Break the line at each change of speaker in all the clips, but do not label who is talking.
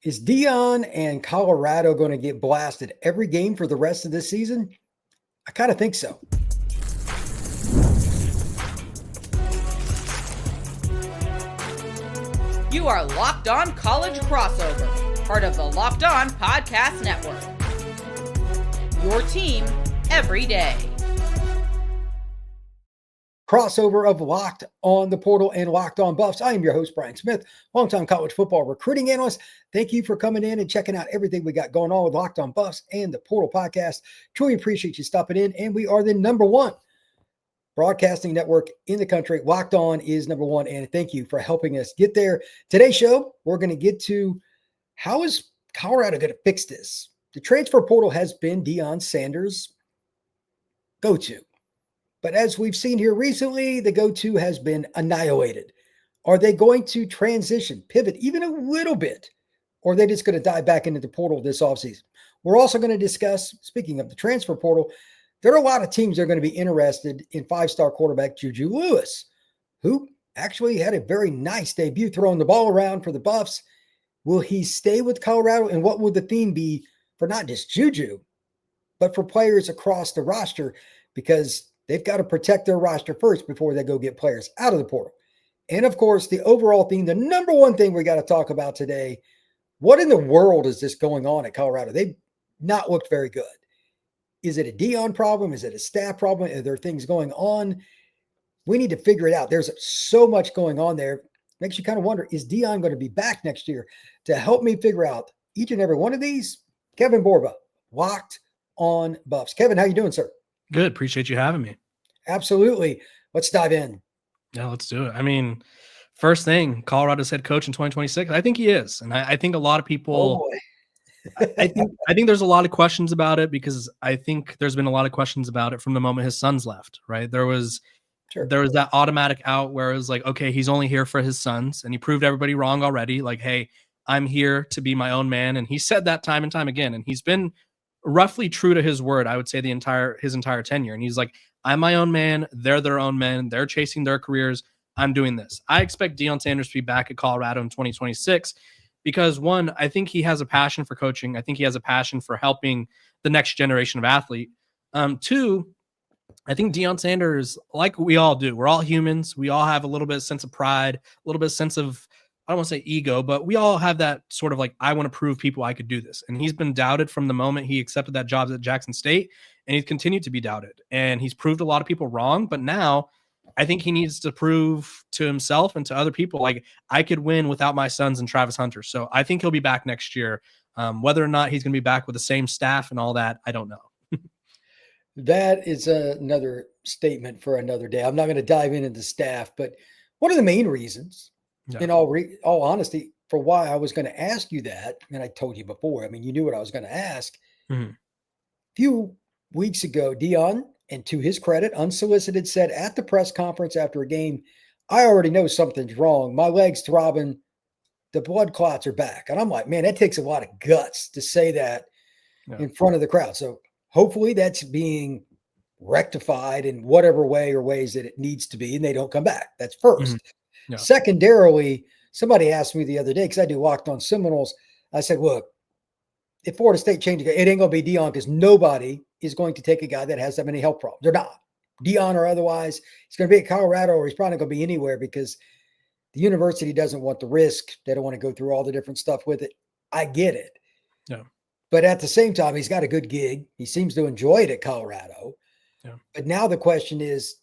Is Deion and Colorado going to get blasted every game for the rest of this season? I kind of think so.
You are Locked On College Crossover, part of the Locked On Podcast Network. Your team every day.
Crossover of Locked On the Portal and Locked On Buffs. I am your host, Brian Smith, longtime college football recruiting analyst. Thank you for coming in and checking out everything we got going on with Locked On Buffs and the Portal podcast. Truly appreciate you stopping in. And we are the number one broadcasting network in the country. Locked On is number one. And thank you for helping us get there. Today's show, we're going to get to how is Colorado going to fix this? The transfer portal has been Deion Sanders' go-to. But as we've seen here recently, the go-to has been annihilated. Are they going to transition, pivot even a little bit? Or are they just going to dive back into the portal this offseason? We're also going to discuss, speaking of the transfer portal, there are a lot of teams that are going to be interested in five-star quarterback JuJu Lewis, who actually had a very nice debut throwing the ball around for the Buffs. Will he stay with Colorado? And what will the theme be for not just JuJu, but for players across the roster? Because they've got to protect their roster first before they go get players out of the portal. And of course, the overall theme, the number one thing we got to talk about today, what in the world is this going on at Colorado? They've not looked very good. Is it a Deion problem? Is it a staff problem? Are there things going on? We need to figure it out. There's so much going on there. Makes you kind of wonder, is Deion going to be back next year? To help me figure out each and every one of these, Kevin Borba, Locked On Buffs. Kevin, how you doing, sir?
Good. Appreciate you having me.
Absolutely. Let's dive in.
Yeah, let's do it. I mean, first thing, Colorado's head coach in 2026. I think he is. And I think a lot of people, I think there's a lot of questions about it because I think there's been a lot of questions about it from the moment his sons left, right? There was that automatic out where it was like, okay, he's only here for his sons. And he proved everybody wrong already. Like, hey, I'm here to be my own man. And he said that time and time again. And he's been roughly true to his word, I would say his entire tenure. And he's like, I'm my own man. They're their own men. They're chasing their careers. I'm doing this. I expect Deion Sanders to be back at Colorado in 2026 because one, I think he has a passion for coaching. I think he has a passion for helping the next generation of athlete. Two, I think Deion Sanders, like we all do, we're all humans. We all have a little bit of sense of pride, a little bit of sense of, I don't want to say ego, but we all have that sort of like, I want to prove people I could do this. And he's been doubted from the moment he accepted that job at Jackson State, and he's continued to be doubted. And he's proved a lot of people wrong, but now I think he needs to prove to himself and to other people, like, I could win without my sons and Travis Hunter. So I think he'll be back next year. Whether or not he's going to be back with the same staff and all that, I don't know.
That is another statement for another day. I'm not going to dive into the staff, but one of the main reasons, in all honesty, for why I was going to ask you that, and I told you before, I mean, you knew what I was going to ask. A few weeks ago, Deion, and to his credit, unsolicited, said at the press conference after a game, I already know something's wrong. My leg's throbbing. The blood clots are back. And I'm like, man, that takes a lot of guts to say that in front of the crowd. So hopefully that's being rectified in whatever way or ways that it needs to be, and they don't come back. That's first. Secondarily, somebody asked me the other day, because I do Locked On Seminoles, I said, look, if Florida State changes, it ain't going to be Deion because nobody is going to take a guy that has that many health problems. They're not. Deion or otherwise, he's going to be at Colorado or he's probably going to be anywhere because the university doesn't want the risk. They don't want to go through all the different stuff with it. I get it.
Yeah.
But at the same time, he's got a good gig. He seems to enjoy it at Colorado. Yeah. But now the question is,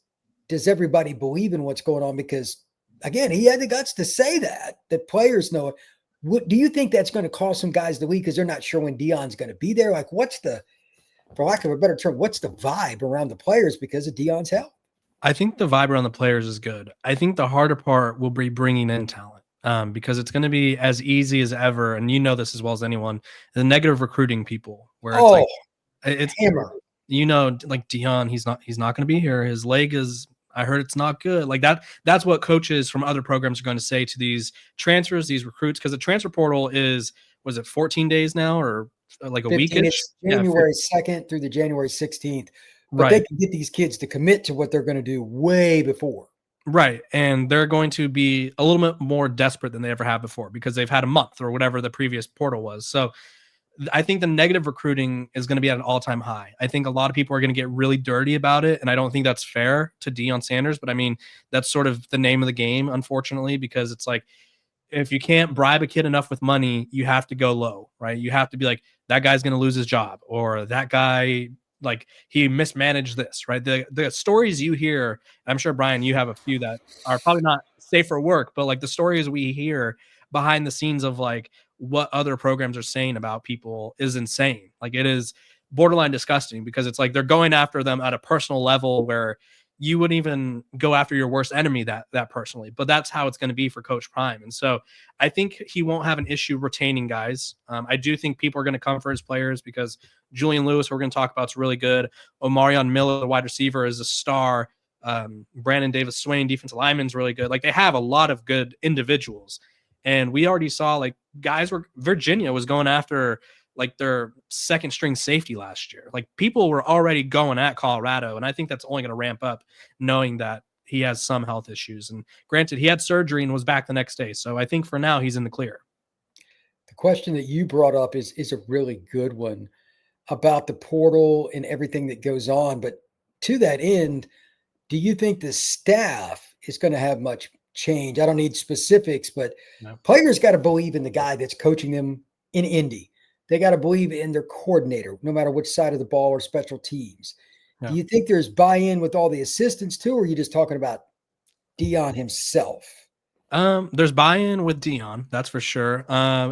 does everybody believe in what's going on? Because again, he had the guts to say that players know it. What, do you think that's going to cause some guys to leave because they're not sure when Deion's going to be there? Like, what's the, for lack of a better term, what's the vibe around the players because of Deion's health?
I think the vibe around the players is good. I think the harder part will be bringing in talent because it's going to be as easy as ever. And you know this as well as anyone, the negative recruiting people where it's
hammer.
You know, like Deion, he's not going to be here. His leg is, I heard it's not good. Like that's what coaches from other programs are going to say to these transfers, these recruits, because the transfer portal was it 14 days now or like a
15,
weekish?
It's January 2nd through the January 16th. But
right.
They can get these kids to commit to what they're going to do way before.
Right. And they're going to be a little bit more desperate than they ever have before because they've had a month or whatever the previous portal was. So I think the negative recruiting is going to be at an all-time high. I think a lot of people are going to get really dirty about it, and I don't think that's fair to Deion Sanders, but I mean, that's sort of the name of the game, unfortunately, because it's like, if you can't bribe a kid enough with money, you have to go low, right? You have to be like, that guy's going to lose his job, or that guy, like, he mismanaged this, right? The stories you hear, I'm sure, Brian, you have a few that are probably not safe for work, but like the stories we hear behind the scenes of like what other programs are saying about people is insane. Like, it is borderline disgusting because it's like they're going after them at a personal level where you wouldn't even go after your worst enemy that personally, but that's how it's going to be for Coach Prime. And so I think he won't have an issue retaining guys. I do think people are going to come for his players because Julian Lewis, we're going to talk about, is really good. Omarion Miller, the wide receiver, is a star. Brandon Davis-Swain, defensive lineman, is really good. Like, they have a lot of good individuals. And we already saw, like, Virginia was going after like their second string safety last year. Like, people were already going at Colorado. And I think that's only going to ramp up knowing that he has some health issues. And granted, he had surgery and was back the next day. So I think for now he's in the clear.
The question that you brought up is a really good one about the portal and everything that goes on. But to that end, do you think the staff is going to have much change? I don't need specifics, but
No.
Players got to believe in the guy that's coaching them in Indy. They got to believe in their coordinator, no matter which side of the ball or special teams.
Yeah.
Do you think there's buy-in with all the assistants too, or are you just talking about Deion himself?
There's buy-in with Deion, that's for sure.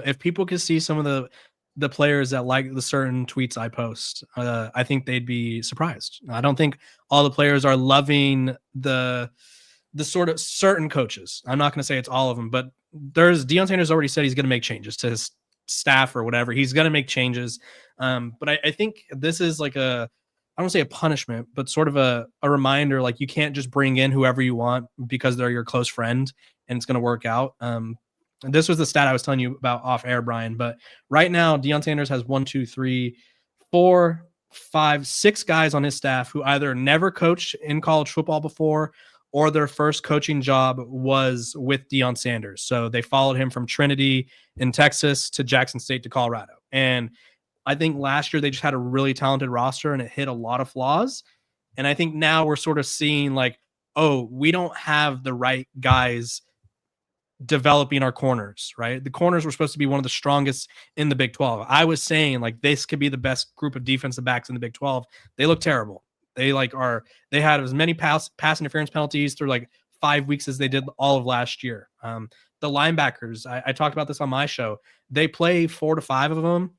If people could see some of the players that like the certain tweets I post, I think they'd be surprised. I don't think all the players are loving the sort of certain coaches. I'm not going to say it's all of them, but Deion Sanders already said he's going to make changes to his staff or whatever. He's going to make changes. But I think this is like I don't say a punishment, but sort of a reminder, like, you can't just bring in whoever you want because they're your close friend and it's going to work out. And this was the stat I was telling you about off air, Brian. But right now, Deion Sanders has 6 guys on his staff who either never coached in college football before or their first coaching job was with Deion Sanders. So they followed him from Trinity in Texas to Jackson State to Colorado. And I think last year they just had a really talented roster and it hit a lot of flaws. And I think now we're sort of seeing like, oh, we don't have the right guys developing our corners, right? The corners were supposed to be one of the strongest in the Big 12. I was saying like this could be the best group of defensive backs in the Big 12. They look terrible. They had as many pass interference penalties through like 5 weeks as they did all of last year. The linebackers, I talked about this on my show. They play 4 to 5 of them.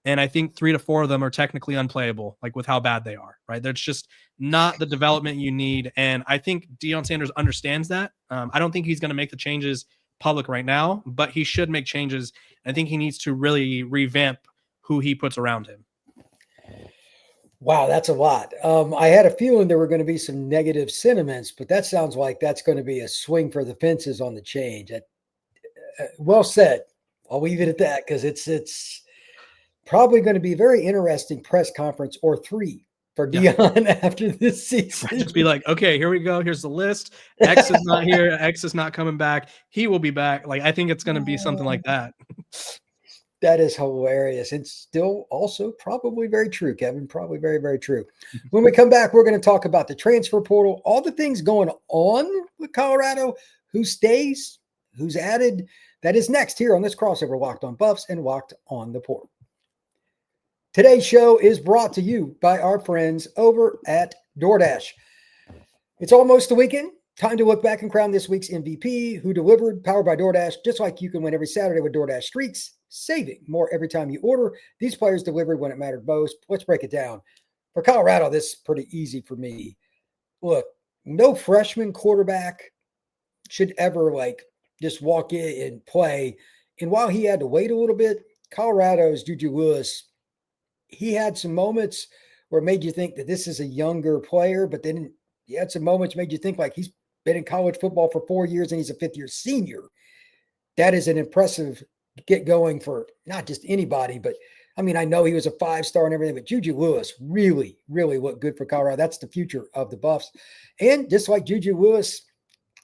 And I think 3 to 4 of them are technically unplayable, like with how bad they are, right? There's just not the development you need. And I think Deion Sanders understands that. I don't think he's going to make the changes public right now, but he should make changes. I think he needs to really revamp who he puts around him.
Wow, that's a lot. I had a feeling there were going to be some negative sentiments, but that sounds like that's going to be a swing for the fences on the change. Well said. I'll leave it at that because it's probably going to be a very interesting press conference or 3 for Deion after this season.
Just be like, okay, here we go. Here's the list. X is not here. X is not coming back. He will be back. Like, I think it's going to be something like that.
That is hilarious. And still also probably very true, Kevin. Probably very, very true. When we come back, we're going to talk about the transfer portal, all the things going on with Colorado, who stays, who's added. That is next here on this crossover, Locked on Buffs and Locked on the Portal. Today's show is brought to you by our friends over at DoorDash. It's almost the weekend. Time to look back and crown this week's MVP, who delivered, powered by DoorDash, just like you can win every Saturday with DoorDash Streaks, saving more every time you order. These players delivered when it mattered most. Let's break it down. For Colorado, this is pretty easy for me. Look, no freshman quarterback should ever just walk in and play. And while he had to wait a little bit, Colorado's JuJu Lewis, he had some moments where it made you think that this is a younger player, but then he had some moments made you think like he's been in college football for 4 years and he's a 5th-year senior. That is an impressive get going for not just anybody, but I mean, I know he was a 5-star and everything, but JuJu Lewis really, really looked good for Colorado. That's the future of the Buffs. And just like JuJu Lewis,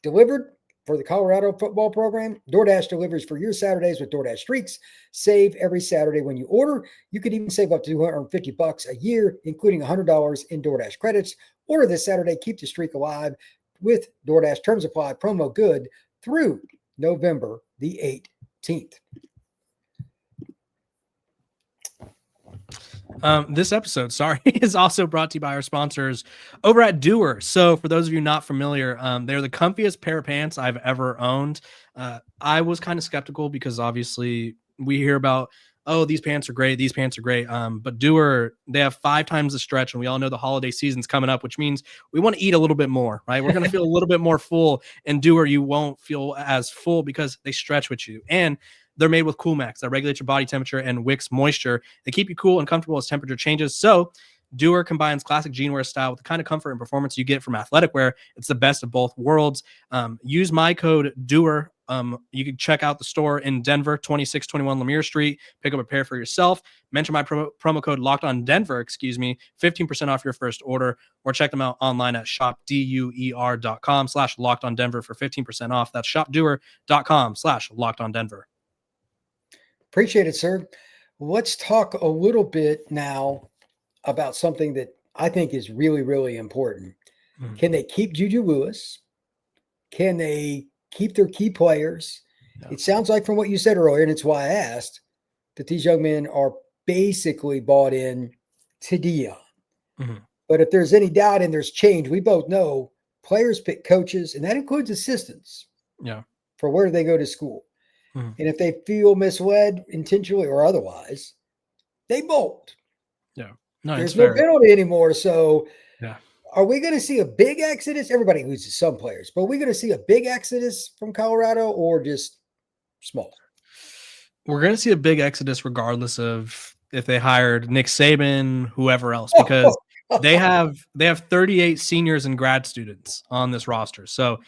delivered for the Colorado football program. DoorDash delivers for your Saturdays with DoorDash Streaks. Save every Saturday when you order. You could even save up to $250 a year, including $100 in DoorDash credits. Order this Saturday. Keep the streak alive with DoorDash. Terms apply. Promo good through November the 18th.
This episode, is also brought to you by our sponsors over at Doer. So for those of you not familiar, they're the comfiest pair of pants I've ever owned. I was kind of skeptical because obviously we hear about, oh, these pants are great. But Doer, they have 5 times the stretch, and we all know the holiday season's coming up, which means we want to eat a little bit more, right? We're going to feel a little bit more full, and Doer, you won't feel as full because they stretch with you. And they're made with CoolMax that regulates your body temperature and wicks moisture. They keep you cool and comfortable as temperature changes. So Doer combines classic jeanwear style with the kind of comfort and performance you get from athletic wear. It's the best of both worlds. Use my code Doer. You can check out the store in Denver, 2621 Lemire Street. Pick up a pair for yourself. Mention my promo code Locked On Denver, 15% off your first order, or check them out online at shopduer.com/LockedOnDenver for 15% off. That's shopduer.com/LockedOnDenver.
Appreciate it, sir. Let's talk a little bit now about something that I think is really, really important. Can they keep JuJu Lewis? Can they keep their key players? No. It sounds like from what you said earlier, and it's why I asked, that these young men are basically bought in to Deion. But if there's any doubt and there's change, we both know players pick coaches, and that includes assistants for where they go to school. And if they feel misled intentionally or otherwise, they bolt. There's no penalty anymore. So are we going to see a big exodus? Everybody loses some players, but are we going to see a big exodus from Colorado or just small?
We're going to see a big exodus regardless of if they hired Nick Saban, whoever else, because they have 38 seniors and grad students on this roster. So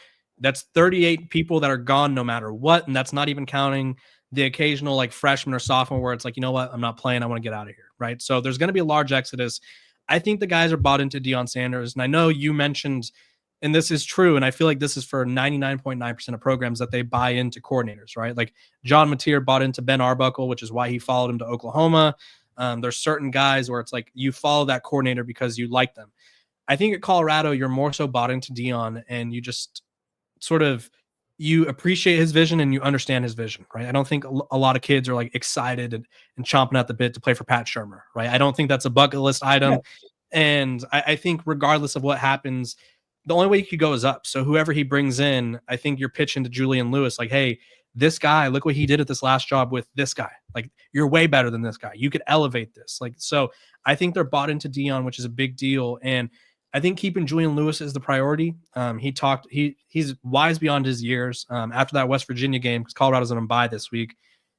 that's 38 people that are gone no matter what. And that's not even counting the occasional like freshman or sophomore where it's like, you know what, I'm not playing. I want to get out of here. Right. So there's going to be a large exodus. I think the guys are bought into Deion Sanders. And I know you mentioned, and this is true, and I feel like this is for 99.9% of programs that they buy into coordinators, right? Like John Mateer bought into Ben Arbuckle, which is why he followed him to Oklahoma. There's certain guys where it's like you follow that coordinator because you like them. I think at Colorado, you're more so bought into Deion, and you just sort of you appreciate his vision and you understand his vision, right? I don't think a lot of kids are like excited and chomping at the bit to play for Pat Shurmur, right? I don't think that's a bucket list item. Yeah. And I think regardless of what happens, the only way you could go is up. So whoever he brings in, I think you're pitching to Julian Lewis, like, hey, this guy, look what he did at this last job with this guy. Like, you're way better than this guy. You could elevate this. Like, so I think they're bought into Deion, which is a big deal. And I think keeping Julian Lewis is the priority. He's wise beyond his years. After that West Virginia game, because Colorado's on a bye this week,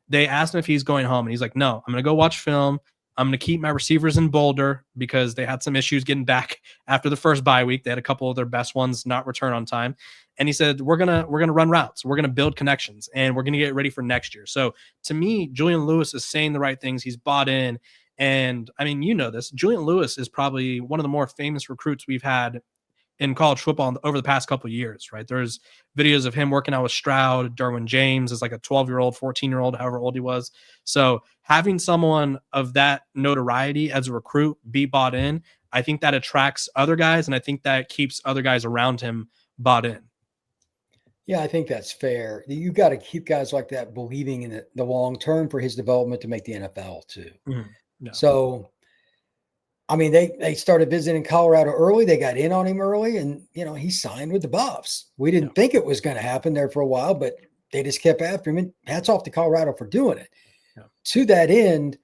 they asked him if he's going home, and he's like, no, I'm going to go watch film. I'm going to keep my receivers in Boulder because they had some issues getting back after the first bye week. They had a couple of their best ones not return on time. And he said, we're going to run routes. We're going to build connections, and we're going to get ready for next year. So to me, Julian Lewis is saying the right things. He's bought in. And I mean, you know this, Julian Lewis is probably one of the more famous recruits we've had in college football over the past couple of years, right? There's videos of him working out with Stroud, Derwin James as like a 12-year-old, 14-year-old, however old he was. So having someone of that notoriety as a recruit be bought in, I think that attracts other guys, and I think that keeps other guys around him bought in.
Yeah, I think that's fair. You got to keep guys like that believing in the long term for his development to make the NFL too. Mm-hmm. No. So, I mean, they started visiting Colorado early. They got in on him early, and, you know, he signed with the Buffs. We didn't think it was going to happen there for a while, but they just kept after him. And hats off to Colorado for doing it. Yeah. To that end,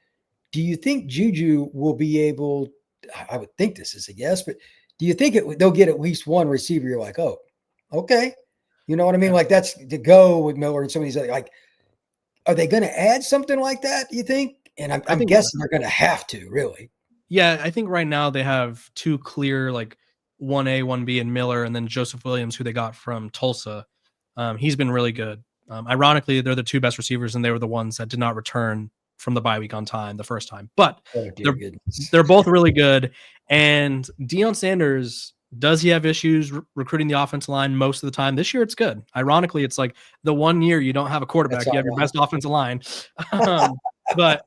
do you think JuJu will be able – I would think this is a yes, but do you think they'll get at least one receiver? You're like, oh, okay. You know what I mean? Like, that's to go with Miller and some of these other – like, are they going to add something like that, do you think? And I'm guessing they're going to have to, really.
Yeah, I think right now they have two clear, like 1A, 1B, and Miller, and then Joseph Williams, who they got from Tulsa. He's been really good. Ironically, they're the two best receivers, and they were the ones that did not return from the bye week on time the first time. But they're both really good. And Deion Sanders, Does he have issues recruiting the offensive line most of the time? This year, it's good. Ironically, it's like the one year you don't have a quarterback, you have your best offensive line. But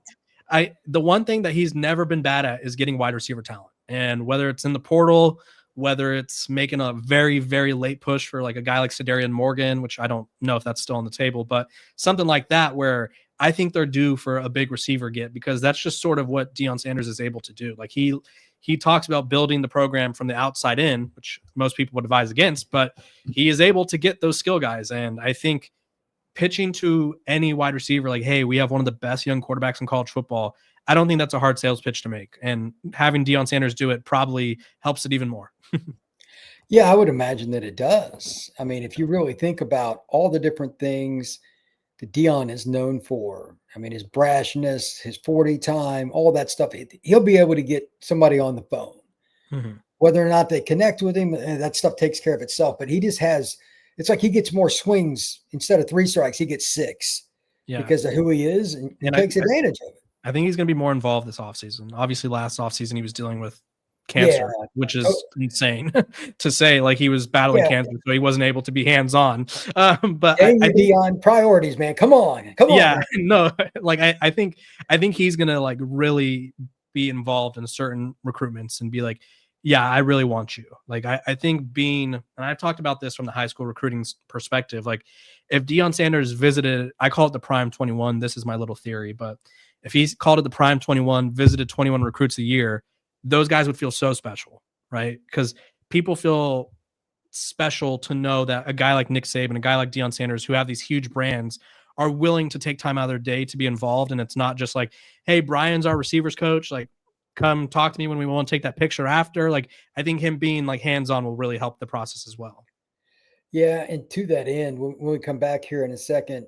the one thing that he's never been bad at is getting wide receiver talent. And whether it's in the portal, whether it's making a very, very late push for like a guy like Cedarian Morgan, which I don't know if that's still on the table, but something like that where I think they're due for a big receiver get, because that's just sort of what Deion Sanders is able to do. Like he talks about building the program from the outside in, which most people would advise against, but he is able to get those skill guys. And I think pitching to any wide receiver, like, hey, we have one of the best young quarterbacks in college football, I don't think that's a hard sales pitch to make. And having Deion Sanders do it probably helps it even more.
Yeah, I would imagine that it does. I mean, if you really think about all the different things that Deion is known for, I mean, his brashness, his 40 time, all that stuff, he'll be able to get somebody on the phone. Mm-hmm. Whether or not they connect with him, that stuff takes care of itself. But he just has, it's like he gets more swings. Instead of 3 strikes, he gets 6 because of who he is and takes advantage of it.
I think he's going to be more involved this offseason. Obviously, last offseason, he was dealing with cancer, which is insane to say. Like, he was battling cancer, so he wasn't able to be hands-on. But I think
Deion priorities, man. Come on.
Yeah, no, like I think he's gonna like really be involved in certain recruitments and be like, yeah, I really want you. Like, I think being, and I've talked about this from the high school recruiting perspective. Like, if Deion Sanders visited, I call it the Prime 21. This is my little theory, but if he's called it the Prime 21, visited 21 recruits a year, those guys would feel so special, right? Because people feel special to know that a guy like Nick Saban, a guy like Deion Sanders, who have these huge brands, are willing to take time out of their day to be involved. And it's not just like, hey, Brian's our receivers coach, like, come talk to me when we want to take that picture after. Like, I think him being like hands-on will really help the process as well.
Yeah, and to that end, when we come back here in a second,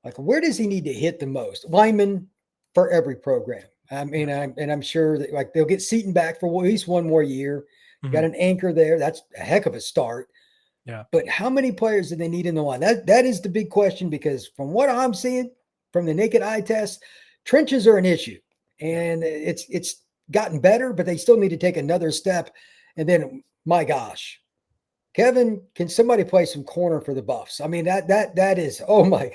like, where does he need to hit the most? Lineman for every program. I mean, I'm sure that, like, they'll get Seaton back for at least one more year. Mm-hmm. Got an anchor there. That's a heck of a start.
Yeah.
But how many players do they need in the line? That is the big question, because from what I'm seeing from the naked eye test, trenches are an issue. And it's gotten better, but they still need to take another step. And then, my gosh, Kevin, can somebody play some corner for the Buffs? I mean, that is, oh my.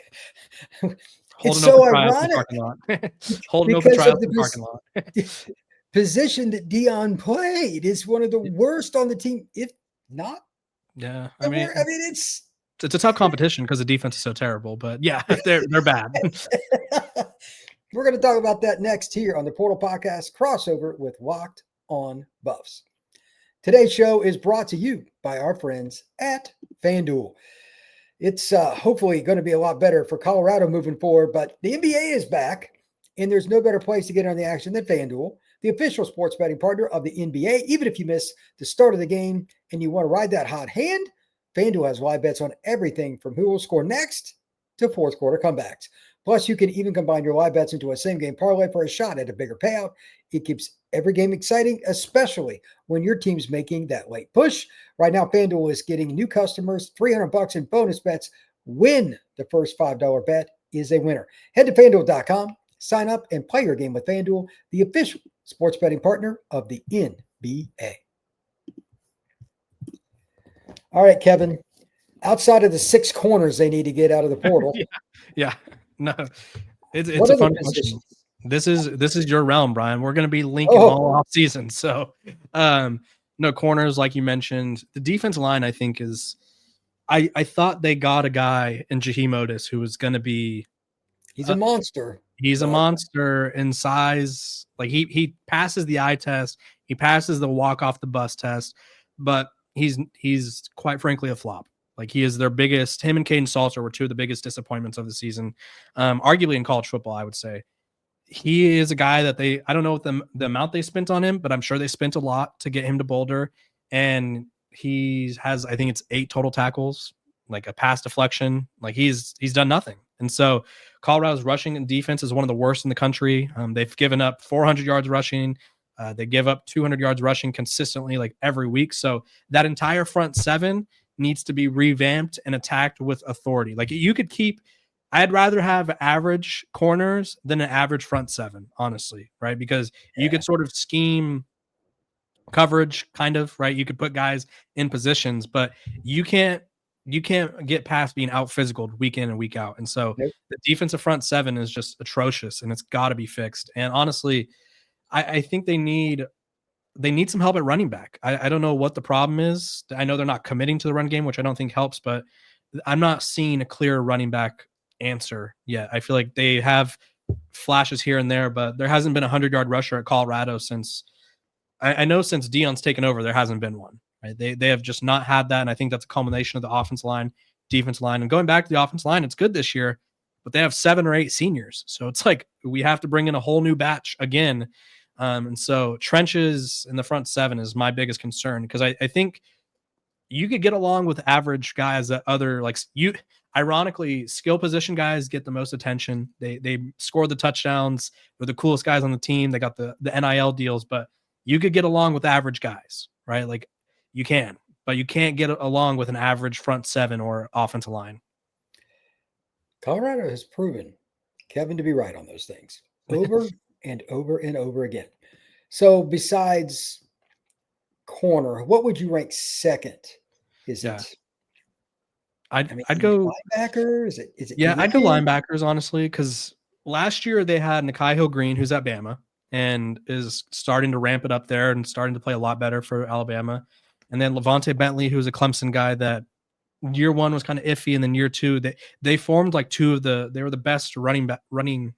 It's so ironic.
Holding open trials in the parking lot.
Position that Deion played is one of the worst on the team, if not.
Yeah,
I mean, it's
a tough competition because the defense is so terrible. But yeah, they're bad.
We're going to talk about that next here on the Portal Podcast crossover with Locked On Buffs. Today's show is brought to you by our friends at FanDuel. It's hopefully going to be a lot better for Colorado moving forward, but the NBA is back, and there's no better place to get on the action than FanDuel, the official sports betting partner of the NBA. Even if you miss the start of the game and you want to ride that hot hand, FanDuel has live bets on everything from who will score next to fourth quarter comebacks. Plus, you can even combine your live bets into a same-game parlay for a shot at a bigger payout. It keeps every game exciting, especially when your team's making that late push. Right now, FanDuel is getting new customers $300 in bonus bets when the first $5 bet is a winner. Head to FanDuel.com, sign up, and play your game with FanDuel, the official sports betting partner of the NBA. All right, Kevin. Outside of the 6 corners they need to get out of the portal.
Yeah. No, it's a fun question. This is your realm, Brian. We're going to be linking all off season. So, no corners, like you mentioned. The defense line, I think, is. I thought they got a guy in Jaheim Otis who was going to be.
He's a monster.
He's a monster in size. Like, he passes the eye test. He passes the walk off the bus test, but he's quite frankly a flop. Like, he is their biggest. Him and Caden Salter were 2 of the biggest disappointments of the season, arguably in college football, I would say. He is a guy that I don't know what the amount they spent on him, but I'm sure they spent a lot to get him to Boulder. And he has, I think it's 8 total tackles, like a pass deflection. Like, he's done nothing. And so Colorado's rushing and defense is one of the worst in the country. They've given up 400 yards rushing. They give up 200 yards rushing consistently, like every week. So that entire front 7 needs to be revamped and attacked with authority. Like, you could keep, I'd rather have average corners than an average front 7, honestly, right? Because you could sort of scheme coverage, kind of, right? You could put guys in positions, but you can't get past being out physical week in and week out. And so the defensive front seven is just atrocious, and it's got to be fixed. And honestly, I think they need some help at running back. I don't know what the problem is. I know they're not committing to the run game, which I don't think helps, but I'm not seeing a clear running back answer yet. I feel like they have flashes here and there, but there hasn't been a 100-yard rusher at Colorado since I know since Deion's taken over, there hasn't been one. Right? They have just not had that, and I think that's a culmination of the offensive line, defensive line. And going back to the offensive line, it's good this year, but they have 7 or 8 seniors. So it's like we have to bring in a whole new batch again. And so trenches in the front seven is my biggest concern, because I think you could get along with average guys that other, like, you ironically, skill position guys get the most attention. They score the touchdowns. They're the coolest guys on the team. They got the NIL deals, but you could get along with average guys, right? Like you can, but you can't get along with an average front seven or offensive line.
Colorado has proven Kevin to be right on those things over and over and over again. So besides corner, what would you rank second? Is it?
I'd go
linebacker. Is it?
Yeah, I'd go linebackers, honestly, because last year they had Nikhai Hill-Green, who's at Bama, and is starting to ramp it up there and starting to play a lot better for Alabama. And then Levante Bentley, who's a Clemson guy that year one was kind of iffy, and then year two they formed like they were the best running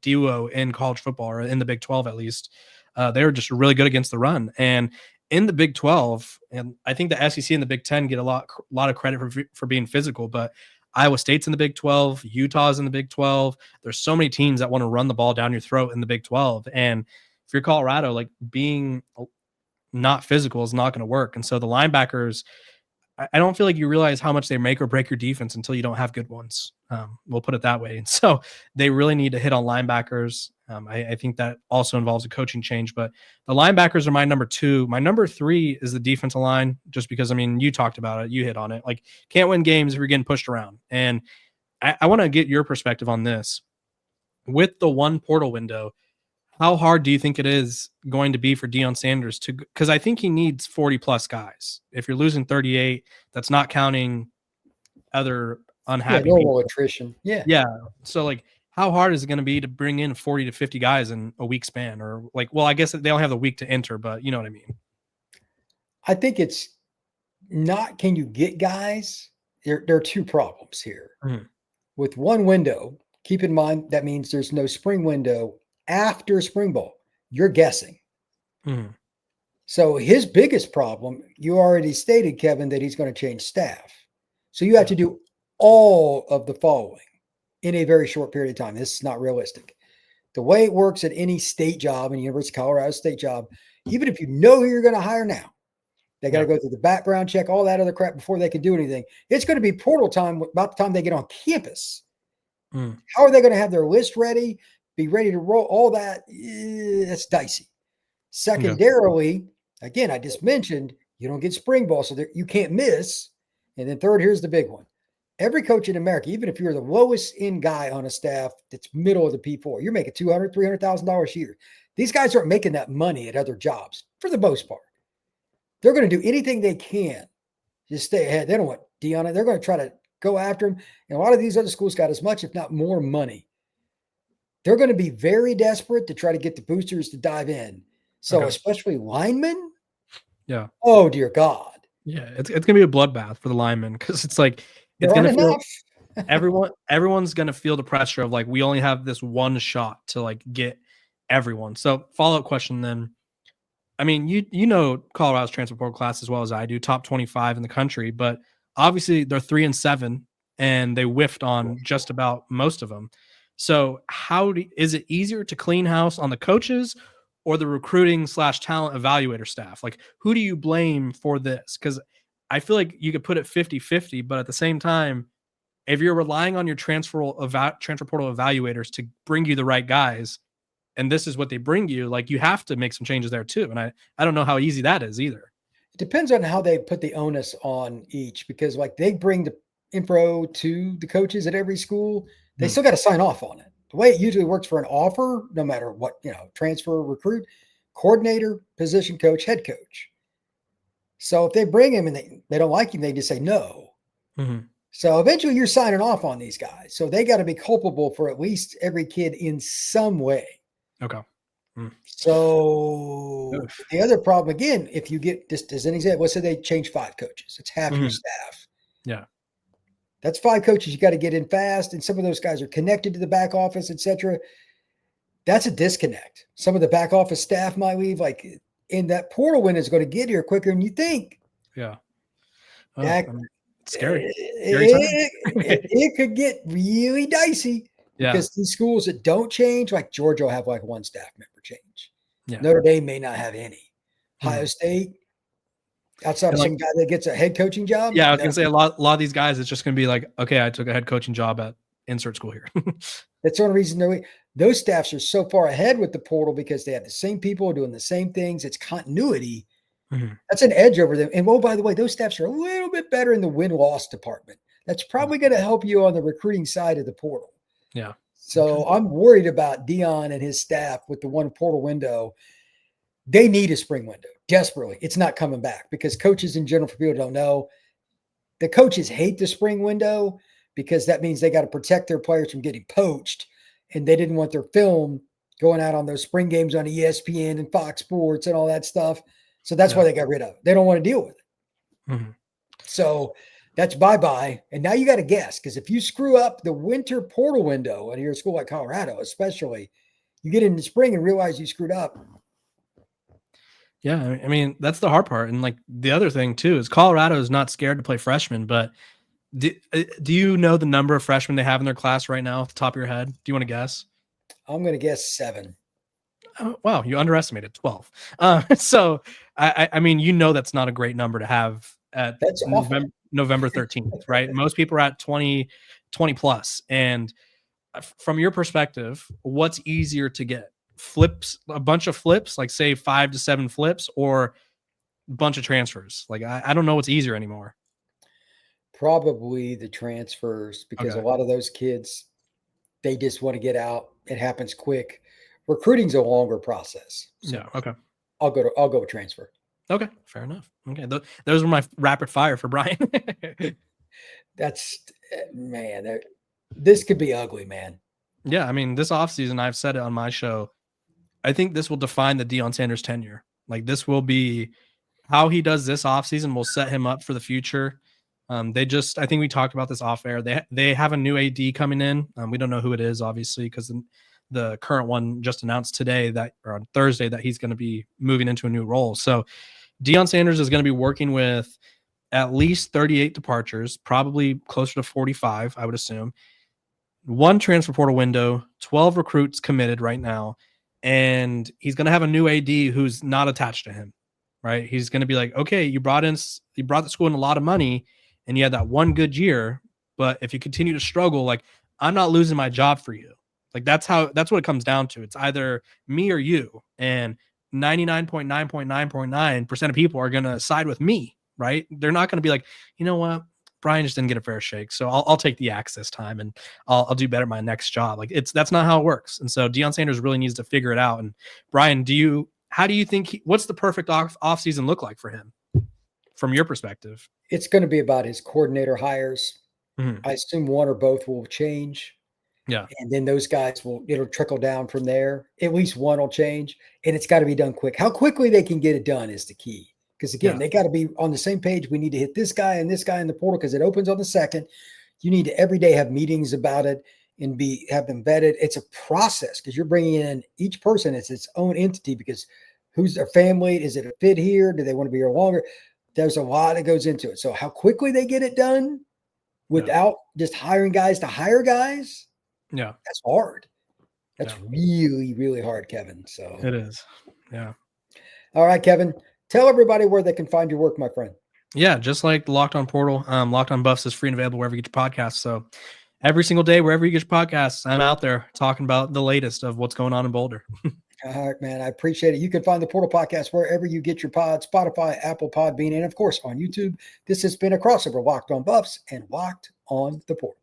duo in college football, or in the Big 12 at least. They were just really good against the run. And in the Big 12, and I think the SEC and the Big 10 get a lot of credit for being physical, but Iowa State's in the Big 12, Utah's in the Big 12. There's so many teams that want to run the ball down your throat in the Big 12. And if you're Colorado, like, being not physical is not going to work. And so the linebackers, I don't feel like you realize how much they make or break your defense until you don't have good ones. We'll put it that way. And so they really need to hit on linebackers. I think that also involves a coaching change, but the linebackers are my number 2. My number 3 is the defensive line, just because, I mean, you talked about it, you hit on it. Like, can't win games if you're getting pushed around. And I want to get your perspective on this. With the one portal window, how hard do you think it is going to be for Deion Sanders to, because I think he needs 40 plus guys. If you're losing 38, that's not counting other unhappy
normal attrition.
Yeah. So, like, how hard is it going to be to bring in 40 to 50 guys in a week span? Or, like, well, I guess they don't have the week to enter, but you know what I mean?
I think it's not, can you get guys? There are 2 problems here. Mm-hmm. With one window, keep in mind, that means there's no spring window after spring ball. You're guessing. Mm-hmm. So his biggest problem, you already stated, Kevin, that he's going to change staff. So you have to do all of the following in a very short period of time. This is not realistic. The way it works at any state job, and University of Colorado state job, even if you know who you're going to hire now, they got to go through the background check, all that other crap before they can do anything. It's going to be portal time about the time they get on campus. Mm. How are they going to have their list ready, be ready to roll? All that, that's dicey. Secondarily, again, I just mentioned you don't get spring ball, so you can't miss. And then third, here's the big one. Every coach in America, even if you're the lowest end guy on a staff that's middle of the P4, you're making $200,000, $300,000 a year. These guys aren't making that money at other jobs for the most part. They're going to do anything they can to stay ahead. They don't want Deion. They're going to try to go after him. And a lot of these other schools got as much, if not more, money. They're going to be very desperate to try to get the boosters to dive in. So especially linemen. Yeah. Oh, dear God.
Yeah, it's going to be a bloodbath for the linemen, because it's like, it's going to feel everyone's going to feel the pressure of, like, we only have this one shot to, like, get everyone. So follow-up question then. I mean, you know Colorado's transfer portal class as well as I do, top 25 in the country, but obviously they're 3-7 and they whiffed on just about most of them. So is it easier to clean house on the coaches or the recruiting / talent evaluator staff? Like, who do you blame for this? Because I feel like you could put it 50-50, but at the same time, if you're relying on your transfer portal evaluators to bring you the right guys, and this is what they bring you, like, you have to make some changes there too. And I don't know how easy that is either.
It depends on how they put the onus on each, because, like, they bring the info to the coaches at every school. They still got to sign off on it. The way it usually works for an offer, no matter what, transfer, recruit, coordinator, position coach, head coach. So if they bring him and they don't like him, they just say no.
Mm-hmm.
So eventually you're signing off on these guys. So they got to be culpable for at least every kid in some way.
Okay.
So the other problem, again, if you get, just as an example, let's say they change 5 coaches. It's half your staff.
Yeah.
That's 5 coaches you got to get in fast. And some of those guys are connected to the back office, et cetera. That's a disconnect. Some of the back office staff might leave, like, in that portal window is going to get here quicker than you think.
Yeah.
Oh, that,
it's scary.
It could get really dicey because these schools that don't change, like Georgia will have like 1 staff member change.
Yeah.
Notre Dame may not have any. Ohio State, outside of some guy that gets a head coaching job.
Yeah, I was going to say a lot of these guys, it's just going to be like, okay, I took a head coaching job at insert school here.
That's the only reason those staffs are so far ahead with the portal, because they have the same people doing the same things. It's continuity. That's an edge over them. And, oh, by the way, those staffs are a little bit better in the win-loss department. That's probably going to help you on the recruiting side of the portal.
Yeah.
So I'm worried about Deion and his staff with the 1 portal window. They need a spring window desperately. It's not coming back because coaches in general, for people don't know, the coaches hate the spring window because that means they got to protect their players from getting poached, and they didn't want their film going out on those spring games on ESPN and Fox Sports and all that stuff. So that's why they got rid of it. They don't want to deal with it. So that's bye-bye. And now you got to guess, because if you screw up the winter portal window at your school like Colorado, especially, you get into spring and realize you screwed up.
Yeah, I mean, that's the hard part. And like the other thing too is Colorado is not scared to play freshmen, but do you know the number of freshmen they have in their class right now off the top of your head? Do you want to guess?
I'm going to guess 7.
Oh, wow, you underestimated 12. So I mean, that's not a great number to have at November 13th, right? Most people are at 20 plus. And from your perspective, what's easier to get? Flips, a bunch of flips, like say 5 to 7 flips, or a bunch of transfers? Like, I don't know what's easier anymore.
Probably the transfers, because a lot of those kids, they just want to get out. It happens quick. Recruiting's a longer process. So
yeah. Okay.
I'll go with transfer.
Okay. Fair enough. Okay. Those were my rapid fire for Brian.
That's, man, this could be ugly, man.
Yeah. I mean, this offseason, I've said it on my show, I think this will define the Deion Sanders tenure. Like, this will be how he does this offseason will set him up for the future. I think we talked about this off air. They have a new AD coming in. We don't know who it is, obviously, because the current one just announced today or on Thursday that he's going to be moving into a new role. So Deion Sanders is going to be working with at least 38 departures, probably closer to 45, I would assume. 1 transfer portal window, 12 recruits committed right now. And he's going to have a new AD who's not attached to him, right? He's going to be like, okay, you brought the school in a lot of money and you had that 1 good year, but if you continue to struggle, like, I'm not losing my job for you. Like, that's what it comes down to. It's either me or you, and 99.9.9.9% of people are going to side with me, right? They're not going to be like, you know what? Brian just didn't get a fair shake, so I'll take the axe this time, and I'll do better my next job. Like, that's not how it works. And so Deion Sanders really needs to figure it out. And Brian, how do you think what's the perfect off season look like for him from your perspective?
It's going to be about his coordinator hires. I assume 1 or both will change.
Yeah.
And then those guys it'll trickle down from there. At least 1 will change, and it's got to be done quick. How quickly they can get it done is the key. Because, again, they got to be on the same page. We need to hit this guy and this guy in the portal because it opens on the 2nd. You need to every day have meetings about it and have them vetted. It's a process because you're bringing in each person. It's its own entity, because who's their family? Is it a fit here? Do they want to be here longer? There's a lot that goes into it. So how quickly they get it done without just hiring guys to hire guys, that's hard. That's really, really hard, Kevin. So
it is. Yeah.
All right, Kevin. Tell everybody where they can find your work, my friend.
Yeah, just like the Locked On Portal, Locked On Buffs is free and available wherever you get your podcasts. So every single day, wherever you get your podcasts, I'm out there talking about the latest of what's going on in Boulder.
All right, man. I appreciate it. You can find the Portal Podcast wherever you get your pods, Spotify, Apple, Podbean, and, of course, on YouTube. This has been a crossover, Locked On Buffs and Locked On the Portal.